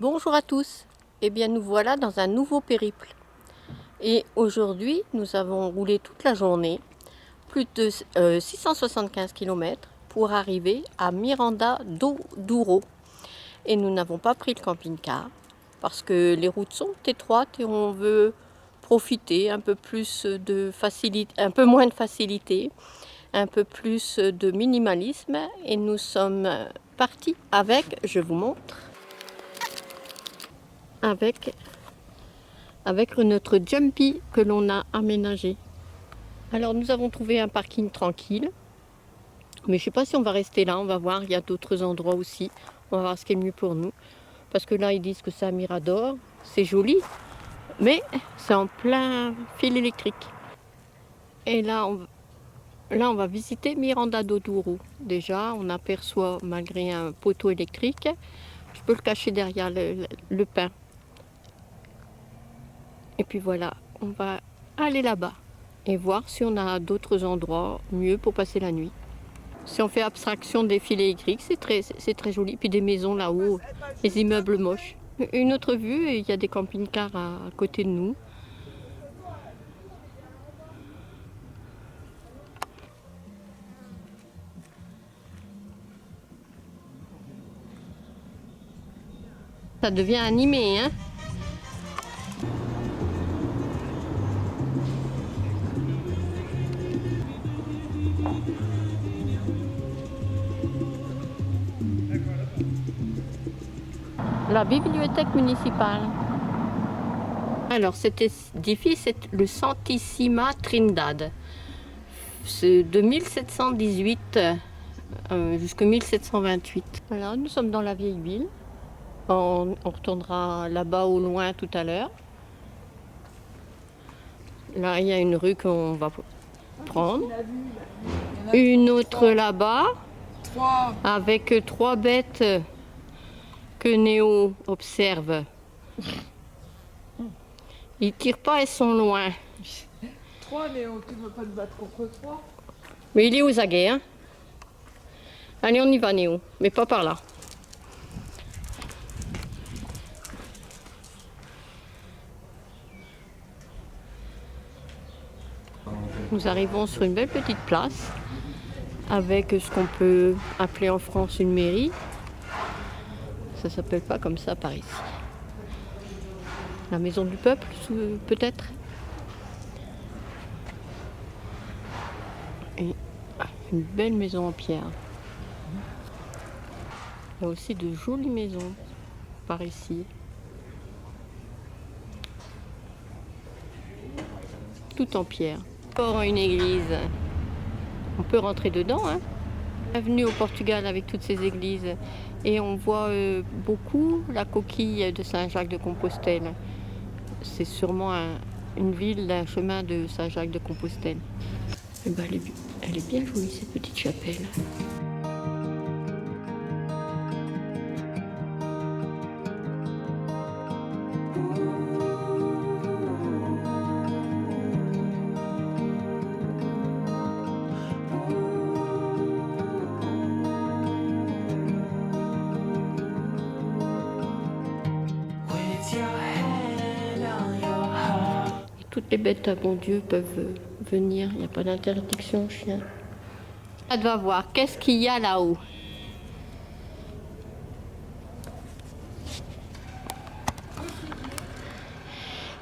Bonjour à tous, eh bien nous voilà dans un nouveau périple et aujourd'hui nous avons roulé toute la journée, plus de 675 km pour arriver à Miranda do Douro et nous n'avons pas pris le camping-car parce que les routes sont étroites et on veut profiter un peu plus de facilité, un peu moins de facilité, un peu plus de minimalisme et nous sommes partis avec, je vous montre, avec notre Jumpy que l'on a aménagé. Alors nous avons trouvé un parking tranquille, mais je ne sais pas si on va rester là, on va voir, il y a d'autres endroits aussi, on va voir ce qui est mieux pour nous. Parce que là ils disent que c'est à Mirador, c'est joli, mais c'est en plein fil électrique. Et là on va visiter Miranda do Douro. Déjà on aperçoit, malgré un poteau électrique, je peux le cacher derrière le pin. Et puis voilà, on va aller là-bas et voir si on a d'autres endroits mieux pour passer la nuit. Si on fait abstraction des fils électriques, c'est très joli. Puis des maisons là-haut, les immeubles moches. Une autre vue, il y a des camping-cars à côté de nous. Ça devient animé, hein? La bibliothèque municipale. Alors cet édifice c'est le Santissima Trindade. C'est de 1718 jusqu'à 1728. Voilà, nous sommes dans la vieille ville. On retournera là-bas au loin tout à l'heure. Là, il y a une rue qu'on va prendre. Une autre là-bas, avec 3 bêtes que Néo observe. Ils tirent pas, elles sont loin. 3, Néo, tu ne veux pas te battre contre 3? Mais il est aux aguets, hein. Allez, on y va, Néo, mais pas par là. Nous arrivons sur une belle petite place avec ce qu'on peut appeler en France une mairie. Ça s'appelle pas comme ça par ici. La maison du peuple, peut-être. Et une belle maison en pierre. Il y a aussi de jolies maisons par ici. Tout en pierre. Encore une église. On peut rentrer dedans, hein. Bienvenue au Portugal avec toutes ces églises. Et on voit beaucoup la coquille de Saint-Jacques-de-Compostelle. C'est sûrement une ville d'un chemin de Saint-Jacques-de-Compostelle. Et ben, elle est bien jolie cette petite chapelle. Toutes les bêtes à bon Dieu peuvent venir, il n'y a pas d'interdiction aux chiens. On va voir, qu'est-ce qu'il y a là-haut?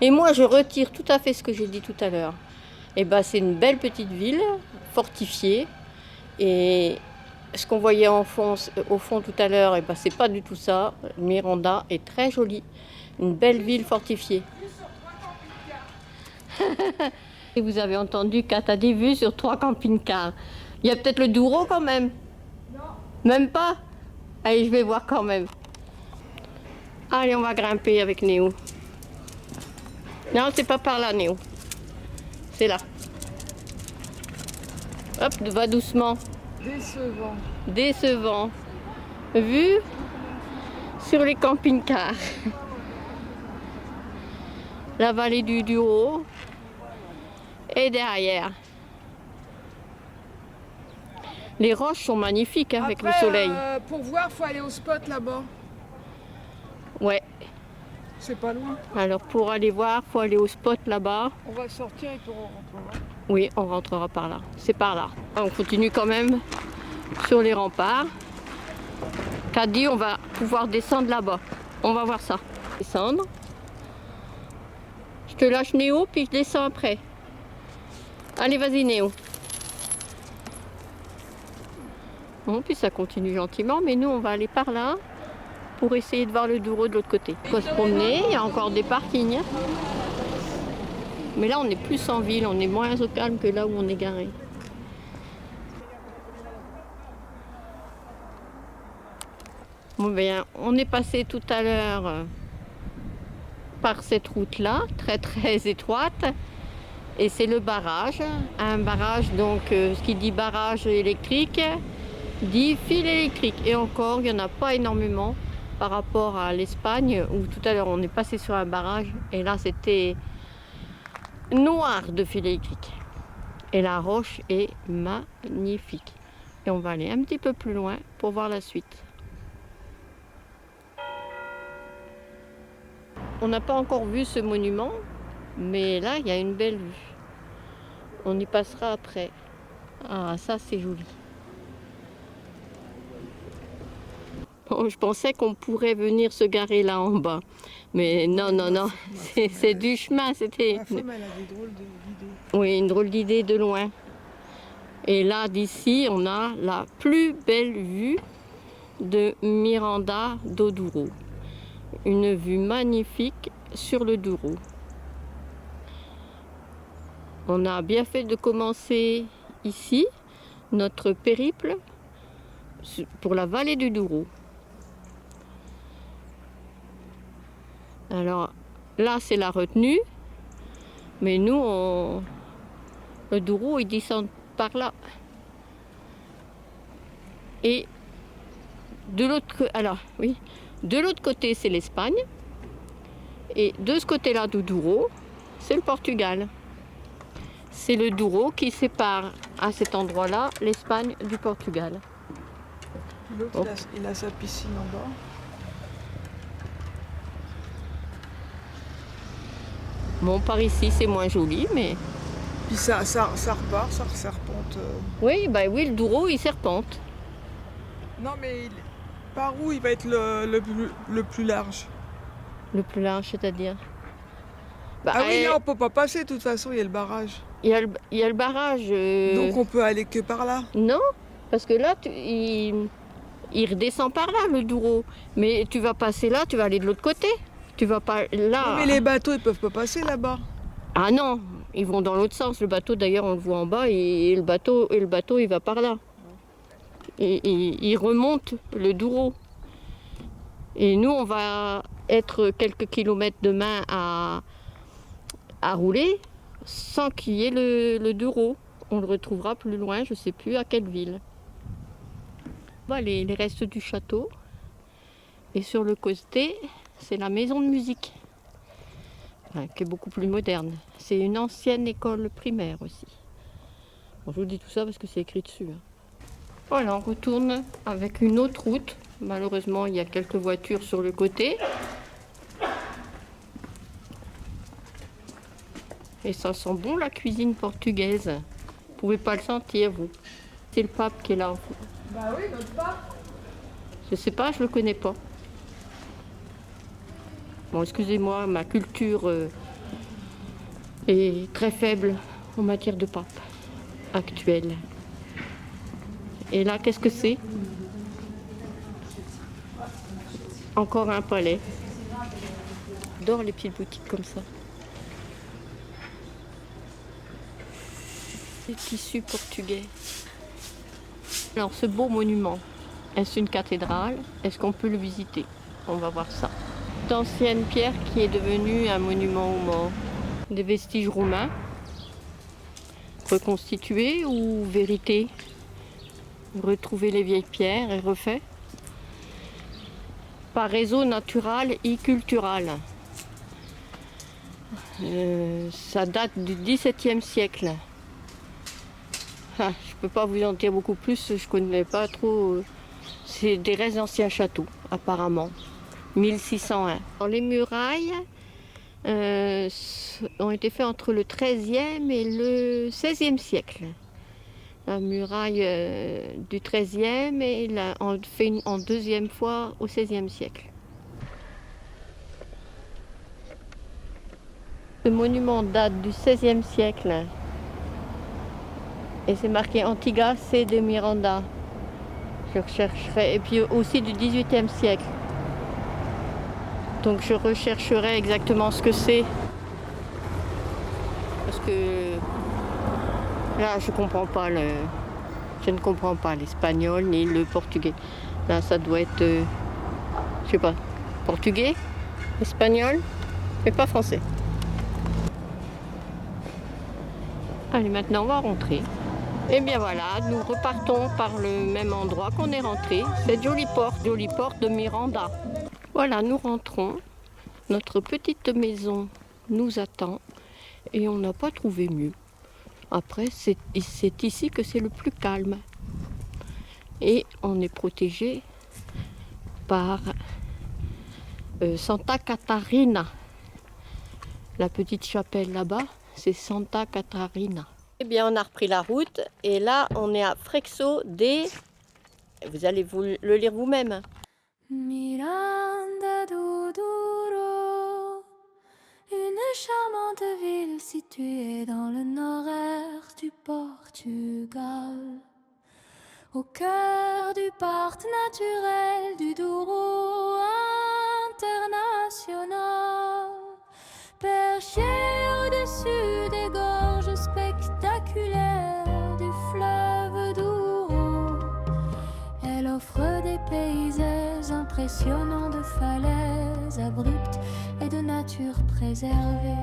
Et moi je retire tout à fait ce que j'ai dit tout à l'heure. Et ben, c'est une belle petite ville, fortifiée. Et ce qu'on voyait au fond tout à l'heure, et ben, c'est pas du tout ça. Miranda est très jolie, une belle ville fortifiée. Et vous avez entendu Kat a des vues sur 3 camping-cars. Il y a peut-être le Douro quand même? Non. Même pas? Allez, je vais voir quand même. Allez, on va grimper avec Néo. Non, c'est pas par là, Néo. C'est là. Hop, va doucement. Décevant. Décevant. Vue sur les camping-cars. La vallée du Douro. Et derrière. Les roches sont magnifiques, hein, avec le soleil. Pour voir, il faut aller au spot là-bas. Ouais. C'est pas loin. Alors pour aller voir, faut aller au spot là-bas. On va sortir et puis on rentrera. Oui, on rentrera par là. C'est par là. On continue quand même sur les remparts. Qu'a dit, on va pouvoir descendre là-bas. On va voir ça. Descendre. Je te lâche Néo, puis je descends après. Allez, vas-y Néo. Bon, puis ça continue gentiment, mais nous on va aller par là pour essayer de voir le Douro de l'autre côté. Il faut se promener, il y a encore des parkings. Mais là on est plus en ville, on est moins au calme que là où on est garé. Bon bien, on est passé tout à l'heure par cette route-là, très étroite. Et c'est le barrage. Un barrage, donc ce qui dit barrage électrique, dit fil électrique. Et encore, il n'y en a pas énormément par rapport à l'Espagne, où tout à l'heure on est passé sur un barrage, et là c'était noir de fil électrique. Et la roche est magnifique. Et on va aller un petit peu plus loin pour voir la suite. On n'a pas encore vu ce monument, mais là il y a une belle vue. On y passera après. Ah, ça c'est joli. Bon, je pensais qu'on pourrait venir se garer là en bas. Mais non, c'est du chemin. C'était Ma femme, elle a des drôles d'idées. oui, une drôle d'idée de loin. Et là, d'ici, on a la plus belle vue de Miranda do Douro. Une vue magnifique sur le Douro. On a bien fait de commencer ici notre périple pour la vallée du Douro. Alors là, c'est la retenue, mais nous, le Douro, il descend par là. Et de l'autre côté, c'est l'Espagne, et de ce côté-là du Douro, c'est le Portugal. C'est le Douro qui sépare à cet endroit-là l'Espagne du Portugal. L'autre, Oh. il a sa piscine en bas. Bon, par ici, c'est moins joli, mais... Puis ça repart, ça serpente. Oui, bah oui, le Douro, il serpente. Non, mais par où il va être le plus large? Le plus large, c'est-à-dire bah, Ah oui, là, on peut pas passer, de toute façon, il y a le barrage. il y a le barrage. Donc on peut aller que par là. Non, parce que là, il redescend par là, le Douro. Mais tu vas passer là, tu vas aller de l'autre côté. Tu vas pas là. Oui, mais les bateaux, ils peuvent pas passer là-bas. Ah non, ils vont dans l'autre sens. Le bateau, d'ailleurs, on le voit en bas, et le bateau, il va par là. Et il remonte le Douro. Et nous, on va être quelques kilomètres demain à rouler sans qu'il y ait le Douro. On le retrouvera plus loin, je ne sais plus à quelle ville. Voilà les restes du château. Et sur le côté, c'est la maison de musique, qui est beaucoup plus moderne. C'est une ancienne école primaire aussi. Bon, je vous dis tout ça parce que c'est écrit dessus. Voilà, on retourne avec une autre route. Malheureusement, il y a quelques voitures sur le côté. Et ça sent bon la cuisine portugaise. Vous pouvez pas le sentir, vous. C'est le pape qui est là. Bah oui, notre pape. Je sais pas, je le connais pas. Bon, excusez-moi, ma culture est très faible en matière de pape actuelle. Et là, qu'est-ce que c'est? Encore un palais. J'adore les petites boutiques comme ça. Les tissus portugais. Alors, ce beau monument, est-ce une cathédrale? Est-ce qu'on peut le visiter? On va voir ça. D'ancienne pierre qui est devenue un monument aux morts. Des vestiges roumains, reconstitués ou vérité? Retrouver les vieilles pierres et refait par réseau natural et cultural. Ça date du XVIIe siècle. Ah, je ne peux pas vous en dire beaucoup plus, je ne connais pas trop. C'est des restes d'anciens châteaux, apparemment. 1601. Alors, les murailles ont été faites entre le XIIIe et le XVIe siècle. La muraille du XIIIe et on fait en deuxième fois au XVIe siècle. Ce monument date du XVIe siècle et c'est marqué Antigua C. de Miranda. Je rechercherai, et puis aussi du XVIIIe siècle. Donc je rechercherai exactement ce que c'est. Parce que là je ne comprends pas l'espagnol ni le portugais. Là ça doit être, je sais pas, portugais, espagnol, mais pas français. Allez, maintenant on va rentrer. Et bien voilà, nous repartons par le même endroit qu'on est rentré. Cette jolie porte de Miranda. Voilà, nous rentrons. Notre petite maison nous attend et on n'a pas trouvé mieux. Après, c'est ici que c'est le plus calme. Et on est protégé par Santa Catarina. La petite chapelle là-bas, c'est Santa Catarina. Eh bien, on a repris la route et là, on est à Freixo de... Vous allez le lire vous-même. Miranda do Douro, une charmante ville située dans le nord-est du Portugal. Au cœur du parc naturel du Douro international, perché au-dessus des gorges spectaculaires du fleuve Douro, elle offre des paysages impressionnants de falaises abruptes et de nature préservée.